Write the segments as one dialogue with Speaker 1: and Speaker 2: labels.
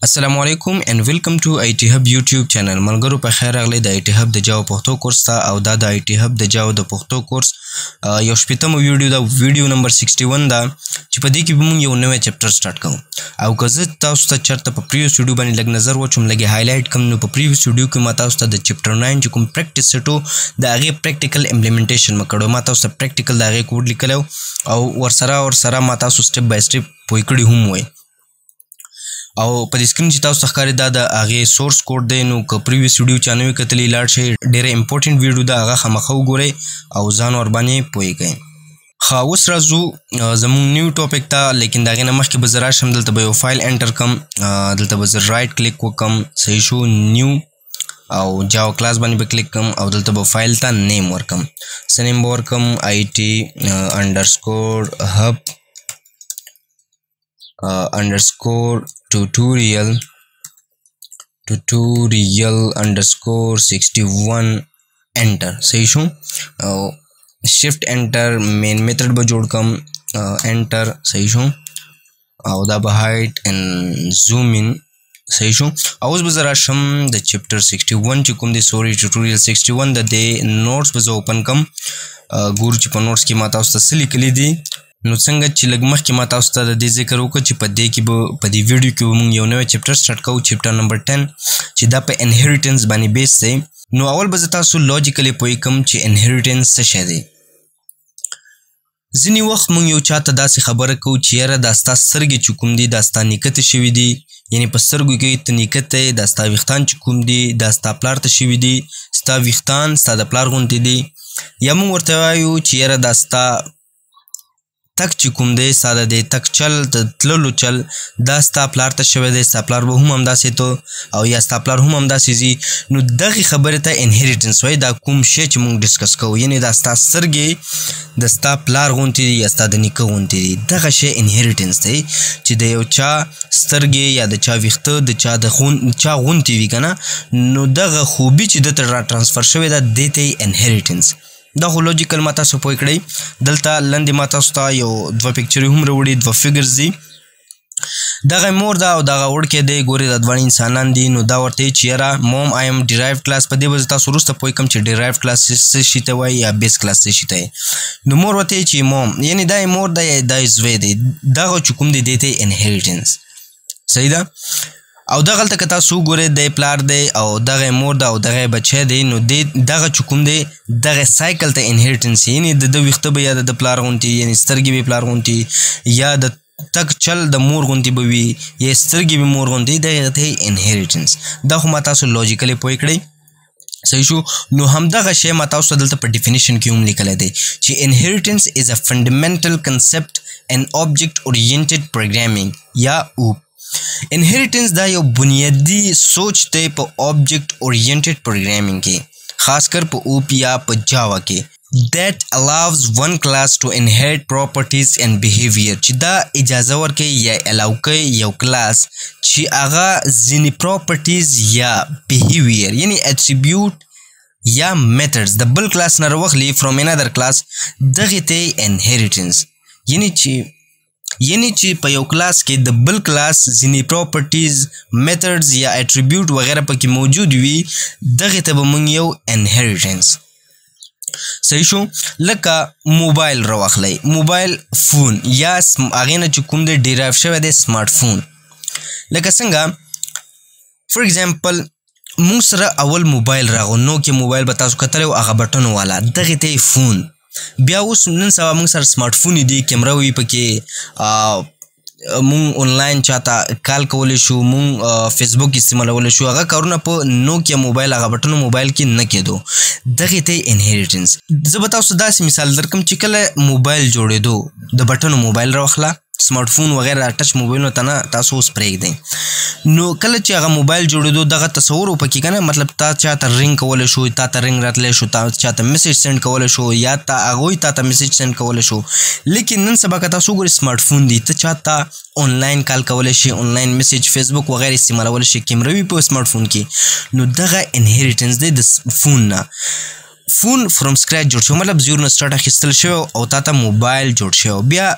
Speaker 1: السلام علیکم and welcome to IT Hub YouTube channel. ملګرو په خیر راغلی د IT Hub د جاو پښتو کورس ته او دا د IT Hub د جاو د پښتو کورس یو شپږم ویډیو دا ویډیو نمبر 61 دا چې په دې کې به موږ یو نوې چپټر سٹارټ کوو او که زه تاسو ته چرته په پریویس ویډیو باندې لږ نظر وچوم لږ هایلایټ کوم نو په پریویس ویډیو کې ما تاسو ته د چپټر 9 چې کوم پریکټیس سټو د هغې پریکټیکل امپلیمنټیشن مکړو ما تاسو ته پریکټیکل د هغې کوډ لیکلی او ورسره ما تاسو سټپ بای سټپ پوه کړي هم وای او په دې سکرین چې تاسو ښکاري دا د هغې سورس کوډ دی نو که پریویس ویډیو چا نه وي کتلي لاړ شئ ډېره امپورټنټ ویډیو ده هغه خامخا وګورئ او ځان ورباندې پوه کړئ. ښه اوس راځو زموږ نیو ټاپک ته لیکن د هغې نه مخکې به زه راشم دلته به یو فایل انټر کړم دلته به زه رایټ کلیک وکړم صحیح شو نیو او جاوا کلاس باندې به کلیک کړم او دلته به فایل ته نیم ورکړم څه نیم به ورکړم IT _hub underscore tutorial underscore 61 enter صحیح شو او shift enter main method به جوړ کم enter صحیح شو او دا به height and zoom in صحیح شو او اوس به زه راشم د چپټر 61 چې کوم دی ټوټوریل 61 د دې نوټس به زه اوپن کم ګورو چې په نوټس کې ما تاسو ته څه لیکلي دي نو څنګه چې لږ مخکې ما تاسو ته د دې ذکر وکړه چې په دې کې به په دې ویډیو کې به موږ یو نوی چپټر سټارټ کوو چپټر نمبر 10 چې دا په انهریټنس باندې بیس دی نو اول به زه تاسو لوجیکلی پوه کړم چې انهریټنس څه شی دی. ځینې وخت موږ یو چا ته داسې خبره کوو چې یاره دا ستا سترګې چې کوم دي دا ستا نیکه ته شوي دي یعنې په سترګو کې ته نیکه ته دا ستا ویښتان چې کوم دي دا ستا پلار ته شوي دي ستا ویښتان ستا د پلار غوندې دي یا موږ ورته وایو چې یاره دا ستا تک چې کوم دی ستا د دې تک چل د تللو چل دا ستا پلار ته شوی دی ستا پلار به هم همداسې تو او یا ستا پلار هم همداسې ځي نو دغې خبرې ته انهریټنس وایي دا کوم شی چې موږ ډسکس کوو یعنې دا ستا سترګې د ستا پلار غوندې دي یا ستا د نیکه غوندې دي دغه شی انهریټنس دی چې د یو چا سترګې یا د چا ویښته د چا غوندې وي که نه نو دغه خوبي چې ده ته را ټرانسفر شوې ده دې ته یې انهریټنس دا خو لوجیکل ما تاسو پوه کړئ دلته لاندې ما تاسو ته یو دوه پکچرې هم راوړي دوه فګرز دي دغه مور ده او دغه وړکې دی ګورې دا دواړه انسانان دي نو دا ورته چې یاره موم آی ایم ډیرایو کلاس په دې به زه تاسو وروسته پوه کړم چې ډیرایو کلاس څه شي ته وایي یا بیس کلاس څه شي ته یې نو مور ورته چې موم یعنې دا یې مور ده یا دا یې زوی دی دغه چې کوم دی دې ته انهریټنس صحیح ده او دغلته که تاسو وګورئ دی پلار دی او دغه مور ده او دغه بچی دی نو دغه چې کوم دی دغه سایکل ته انهریټنس یعنې د ده ویښته به یا د پلار غوندې یعنې سترګې به پلار غوندې یا د تک چل د مور غوندې به وي یا سترګې به مور غوندې دغه ته انهریټنس دا خو ما تاسو لوجیکلی پوه کړئ صحیح شو نو همدغه شی ما تاسو ته دلته په ډیفینیشن کې هم لیکلی دی چې انهریټنس از ا فنډامنټل کنسپټ ان آبجیکټ اورینټډ پروګرامینګ یا اوپ انهریټنس دا یو بنیادی سوچ دی په آبجیکټ اورینټډ پروګرامینګ کې خاص کر په اوپ یا په جاوا کې that allows one class to inherit properties and behavior چې دا اجازه ورکوي یا الاو کوي یو کلاس چې هغه ځینې پراپرټیز یا behavior یعنې attribute یا methods د بل کلاس نه راوخلي from another class دغې ته انهریټنس یعنی چې په یو کلاس کې د بل کلاس ځینې پراپرټیز میتھډز یا اټریبیوټ وغیره پکې موجود وي دغې ته به موږ یو انهریټنس صحیح شو لکه موبایل راواخلی موبایل فون یا هغې نه چې کوم دی ډیرایو شوی دی سمارټ فون لکه څنګه فار ایگزامپل موږ سره اول موبایل راغو نوکیا موبایل به تاسو کتلی هغه بټنو والا دغې ته یې فون بیا اوس نن سبا موږ سره سمارټ فون دي کیمره وي پکې موږ آنلاین چاته کال کولی شو موږ فیسبوک استعمالولی شو هغه کارونه په نوکیا موبایل هغه بټنو موبایل کې نه کېدو دغې ته یې انهریټنس زه به تاسو داسې مثال درکړم چې کله موبایل جوړېدو د بټنو موبایل راوخله سمارټ فون وغیره ټچ موبایلونو ته نه تاسو اوس پرېږدئ نو کله چې هغه موبایل جوړېدو دغه تصور وپکې که نه مطلب تا چاته رنګ کولی شو تا ته رنګ راتلی شو تا چاته میسیج سینډ کولی شو یا هغوی تا ته میسیج سینډ کولی شو لیکن نن سبا که تاسو وګورئ سمارټ فون دی ته چاته آنلاین کال کولی شي آنلاین میسیج فیسبوک وغیره استعمالولی شي کیمره وي په سمارټ فون کې نو دغه انهریټنس دی د فون نه فون فرام سکریچ جوړ شو مطلب زیرو نه سټارټ اخیستل شوی او تا ته موبایل جوړ شوی بیا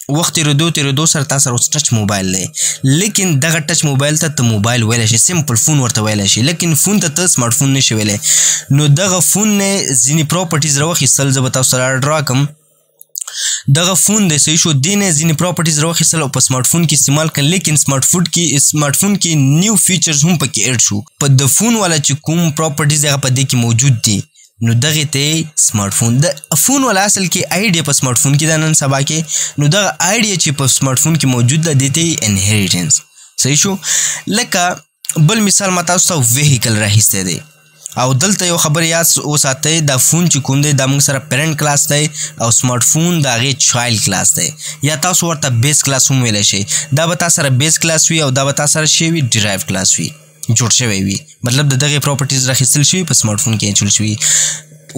Speaker 1: وخت تیرېدو سره تاسو اوس ټچ موبایل دی لیکن دغه ټچ موبایل ته موبایل ویلی شي سمپل فون ورته ویلی شي لیکن فون ته سمارټ فون نشي ویلی نو دغه فون نه ځینې پراپرټیز راواخیستل زه به تاسو سره ډرا کړم دغه فون دی صحیح شو دې نه ځینې پراپرټیز راواخیستل او په سمارټ فون کې استعمال کړل لیکن سمارټ فون کې نیو فیچرز هم پکې ایډ شو په د فون والا چې کوم پراپرټیز هغه په دې کې موجود دي نو دغه ته سمارټ فون د فون ولا اصل کې آیډیا په سمارټ فون کې د نن سبا کې نو دغه آیډیا چې په سمارټ فون کې موجود ده د ته انهریټنس صحیح شو لکه بل مثال ما تاسو ته ویهیکل راهسته دی او دلته یو خبر یاد وساتئ دا فون چې کوم دی دا موږ سره پیرنټ کلاس دی او سمارټ فون د هغې چایلډ کلاس دی یا تاسو ورته بیس کلاس هم ویلی شئ دا به تا سره بیس کلاس وي او دا به تا سره شی وي ډرایو کلاس وي جوړ شوی وي مطلب د دغې پراپرټیز راخیستل شوي په سمارټ فون کې اچول شوي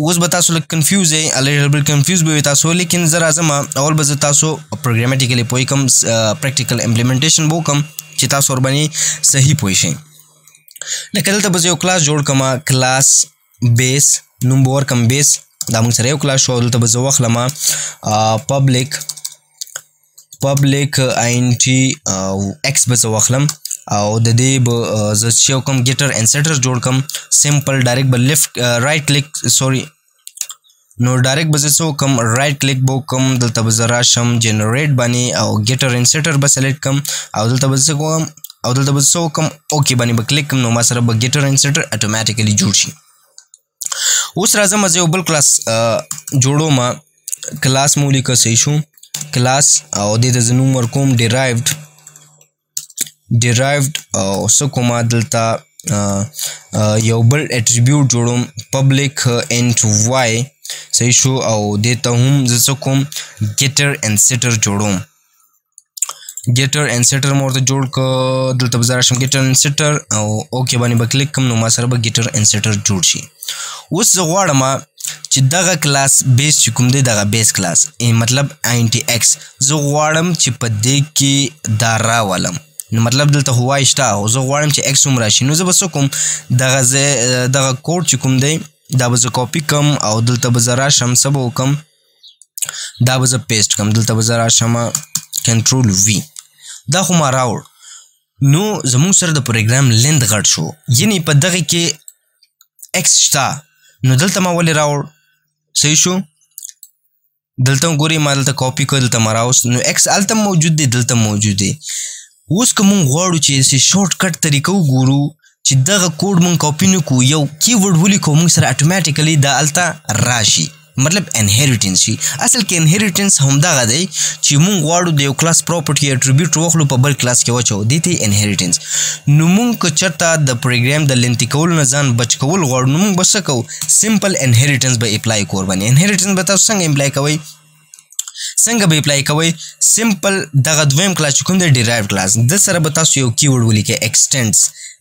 Speaker 1: اوس به تاسو لږ کنفیوز یې لیټل بل کنفیوز به وي تاسو لیکن زه راځم اول به زه تاسو پروګرامیټیکلی پوه کړم پریکټیکل امپلیمنټیشن به وکړم چې تاسو ورباندې صحیح پوه شئ لکه دلته به زه یو کلاس جوړ کړم کلاس بیس نوم به ورکړم بیس دا موږ سره یو کلاس شو او دلته به زه واخلم پبلیک INT ایکس به زه واخلم او د دې به زه چې وکړم ګیټر اینډ سیټر جوړ کړم سمپل ډایرکټ به لیفټ رایټ کلیک سوري نو ډایرکټ به زه څه وکړم رایټ کلیک به وکړم دلته به زه راشم جنریټ باندې او ګیټر اینډ سیټر به سلیکټ کړم او دلته به څه کوم او دلته به څه وکړم اوکې باندې به کلیک کړم نو ما سره به ګیټر اینډ سیټر اټومیټیکلی جوړ شي اوس راځم زه یو بل کلاس جوړوم کلاس مو ولیکه صحیح شو کلاس او دې ته زه نوم ورکوم ډیرایوډ او څه کومه دلته یو بل اټریبیوټ جوړوم پبلیک انټ وای صحیح شو او دې ته هم زه څه کوم ګیټر اینډ سیټر جوړوم ګیټر اینډ سیټر مو ورته جوړ کړه دلته به زه راشم ګیټر اینډ سیټر او اوکې باندې به کلیک کړم نو ما سره به ګیټر اینډ سیټر جوړ شي اوس زه غواړم چې دغه کلاس بیس چې کوم دی دغه بیس کلاس مطلب INT ایکس زه غواړم چې په دې کې دا راولم نو مطلب دلته هوای شته او زه غواړم چې ایکس هم راشي نو زه به څه کوم دغه کوډ چې کوم دی دا به زه کاپي کړم او دلته به زه راشم څه به وکړم دا به زه پیسټ کړم دلته به زه راشم کنټرول وي دا خو ما راوړ نو زموږ سره د پروګرام لینت غټ شو یعنی په دغه کې ایکس شته نو دلته ما ولې راوړ صحیح شو دلته ګورئ ما دلته کاپي کړ دلته ما راوست نو ایکس هلته موجود دی دلته موجود دی اوس که مونږ غواړو چې شارټ کټ طریقه وګورو چې دغه کوډ مونږ کاپي نه کړو یو کیورډ ولیکو مونږ سره اټومیټیکلی دا هلته راشي مطلب انهریټنس شي اصل کې انهریټنس همدغه دی چې مونږ غواړو د یو کلاس پراپرټي اټریبیوټ واخلو په بل کلاس کې واچو دې ته انهریټنس نو مونږ که چېرته د پروګرام د لینتي کولو نه ځان بچ کول غواړو نو مونږ به څه کوو سمپل انهریټنس به اپلای کوو ورباندې انهریټنس به تاسو څنګه اپلای کوئ څنګه به اپلای کوئ سمپل دغه دویم کلاس چې کوم دی ډیرایوډ کلاس د سره به تاسو یو کیورډ ولیکئ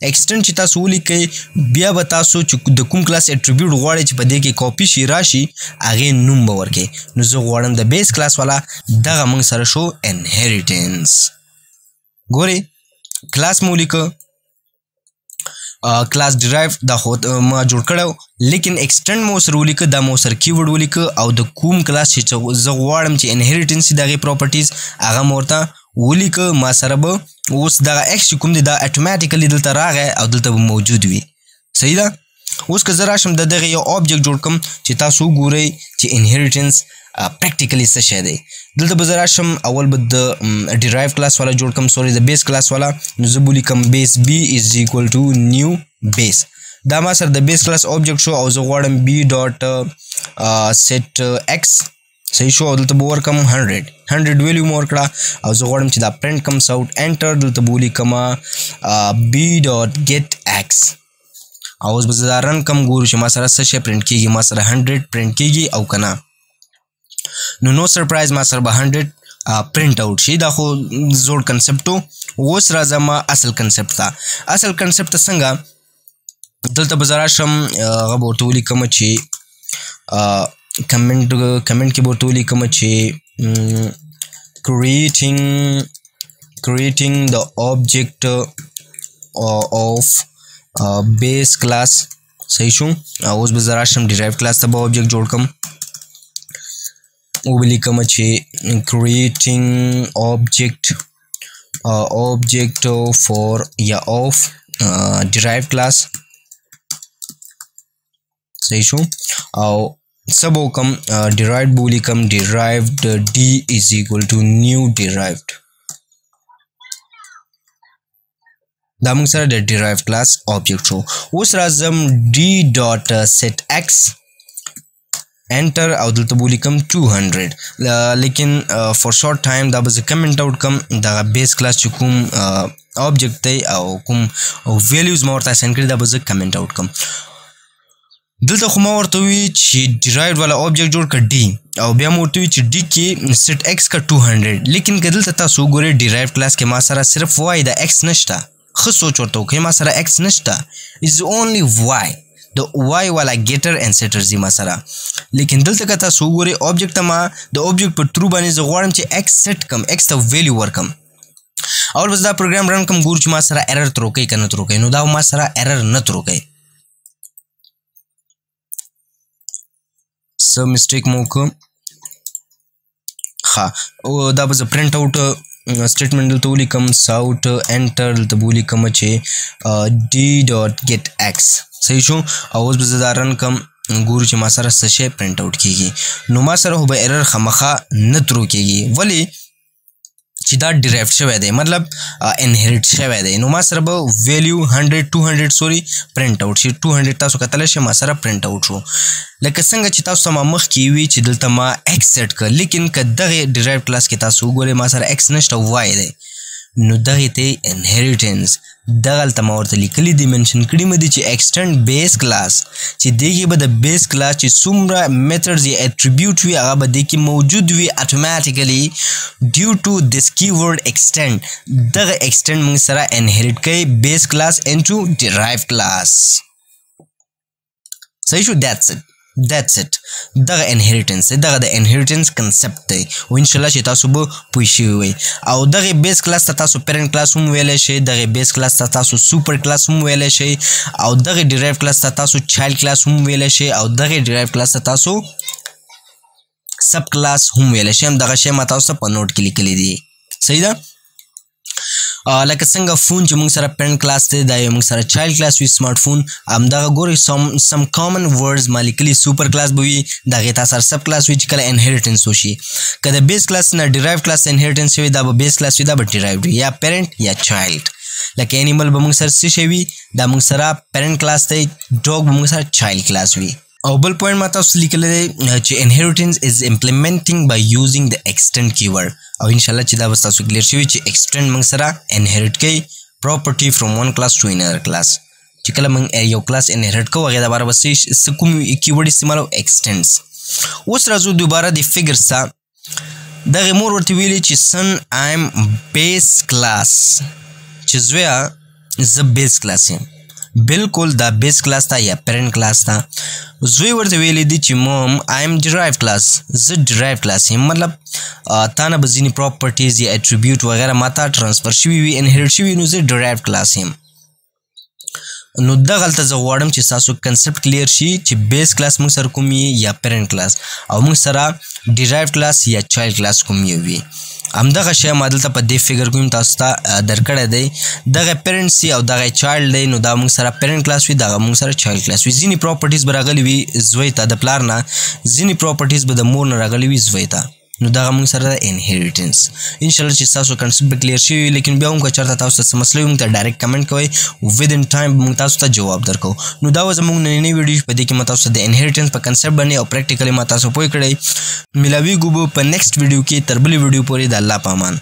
Speaker 1: ایکسټنډ چې تاسو ولیکئ بیا به تاسو چې د کوم کلاس اټریبیوټ غواړئ چې په دې کې کاپي شي راشي هغې نوم به ورکړئ نو زه غواړم د بیس کلاس والا دغه موږ سره شو انهریټنس ګورئ کلاس مو ولیکه کلاس ډرایو دا خو ما جوړ کړی لیکن ایکسټنډ مو سره ولیکه دا مو سره کیورډ ولیکه او د کوم کلاس چې زه غواړم چې انهریټنس د هغې پراپرټیز هغه مو ورته ولیکه ما سره به اوس دغه ایکس چې کوم دی دا اټومیټیکلی دلته راغی او دلته به موجود وي صحیح ده اوس که زه راشم د دغې یو آبجیکټ جوړ کړم چې تاسو وګورئ چې انهریټنس پریکټیکلی څه شی دی دلته به زه راشم اول به د ډیرایو کلاس والا جوړ کړم سوري د بیس کلاس والا نو زه به ولیکم بیس بی از ایکول ټو نیو بیس دا ما سره د بیس کلاس آبجیکټ شو او زه غواړم بی ډاټ سیټ ایکس صحیح شو او دلته به ورکم 100 ویلیو مو ورکړه او زه غواړم چې دا پرنټ کمس آوټ انټر دلته به ولیکم بی ډاټ ګیټ ایکس او اوس به زه دا رن کم ګورو چې ما سره څه شی پرنټ کېږي ما سره 100 پرنټ کېږي او که نه نو نو سرپرایز ما سره به 100 پرنټ آوټ شي دا خو زوړ کنسپټ و اوس راځم اصل کنسپټ ته اصل کنسپټ ته څنګه دلته به زه راشم هغه به ورته ولیکم چې کمنټ کې به ورته ولیکم چې creating the object of base class صحیح شو اوس به زه راشم ډیرایو کلاس ته به آبجیکټ جوړ کړم ولیکم چې creating object for یا of derived class صحیح شو او سب وکم derived بولیکم derived d is equal to new derived دا موږ سره د derived class object شو اوس راځم d dot set x enter او دلته بولیکم 200 لیکن for short time دا به comment out کم دا base class چې کوم object دی او کوم values ما ورته assign کړی دا به comment out کم دلته خو ما ورته وی چې derived والا object جوړ کړ d او بیا مو ورته وی چې d کې set x کا 200 لیکن که دلته تاسو ګورئ derived class کې ما سره صرف y د x نشته ښه سوچ ورته وکړئ ما سره x نشته is only y د y والا getter and setter زی ما سره لیکن دلته که تاسو وګورئ object ته ما د object په ترو باندې زه غواړم چې x set کم x ته value ورکم او بس دا پروګرام رن کم ګورو چې ما سره error ترو کوي که نه ترو کوي نو دا ما سره error نه ترو کوي څه mistake مو وکړ ښه دا به زه print out statement دلته ولیکم south enter دلته ولیکم چې d dot get x صحیح شو او اوس به زه دا رن کم ګورو چې ما سره څه شی print out کیږي نو ما سره خو به error خامخا نه ترو کیږي ولې چې دا derived شوی دی مطلب inherit شوی دی نو ما سره به value 200 سوري print out شي 200 تاسو کتلی شئ ما سره print out شو لکه څنګه چې تاسو ما مخکې وي چې دلته ما x set کړ لیکن که دغه derived class کې تاسو وګورئ ما سره x نشته y دی نو دغې ته inheritance دغلته ما ورته لیکلي دي mention کړي مې دي چې extend base class چې دې کې به د base class چې څومره methods یا attribute وي هغه به دې کې موجود وي automatically due to this keyword extend دغه extend موږ سره inherit کوي base class into derived class صحیح شو that's it دغه inheritance دغه د inheritance concept دی او ان شاء الله چې تاسو به پوه شوي وئ او دغه base class ته تاسو parent class هم ویلی شئ دغه base class ته تاسو super class هم ویلی شئ او دغه derived class ته تاسو child class هم ویلی شئ او دغه derived class ته تاسو sub class هم ویلی شئ دغه شی ما تاسو ته په نوټ کې لیکلی دي صحیح ده لکه څنګه فون چې موږ سره parent class دی دا یو موږ سره child class وي smart phone همدغه ګورئ some common words ما لیکلي super class به وي د هغې تا سره sub class وي چې کله inheritance وشي که د base class نه derived class inheritance وي دا به base class وي دا به derived وي یا parent یا child لکه animal به موږ سره څه شی وي دا موږ سره parent class دی dog به موږ سره child class وي او بل پوینټ ما تاسو لیکلی دی چې inheritance is implementing by using the extend keyword او انشاءالله چې دا به تاسو کلیر شوي چې extend موږ سره inherit کوي property from one class to another class چې کله موږ یو class inherit کوو هغې دپاره به څه کوم keyword استعمالو extends اوس راځو دوباره د figures ته دغې مور ورته ویلي چې son I am base class چې زویه زه base class یم بالکل دا بیس کلاس تا یا parent کلاس تا زوی ورته ویلی دی چې مom I am derived class زه derived class یم مطلب تا نه به ځینې properties یا attribute وغیره ما ته transfer شوي وي inherit شوي نو زه derived class یم نو دغلته زه غواړم چې ستاسو کنسپټ کلیر شي چې بیس کلاس موږ سره کوم یا parent کلاس او موږ سره derived class یا child class کوم وي همدغه شی ما دلته په دې فګر کې تاسو ته درکړی دی دغه parent سي او دغه child دی نو دا موږ سره parent class وي دغه موږ سره child class وي ځینې properties به راغلي وي زوی ته د پلار نه ځینې properties به د مور نه راغلي وي زوی ته نو دغه موږ سره د inheritance انشاءالله چې ستاسو کنسپټ به کلیر شوي لیکن بیا هم که چېرته تاسو ته څه مسله وي موږ ته ډایرکټ کمنټ کوئ within time موږ تاسو ته جواب درکوو نو دا و زموږ نننۍ ویډیو په دې کې ما تاسو ته د inheritance په کنسپټ باندې او پریکټیکلی ما تاسو پوه کړئ ملاویږو به په نیکسټ ویډیو کې تر بلې ویډیو پورې د الله په امان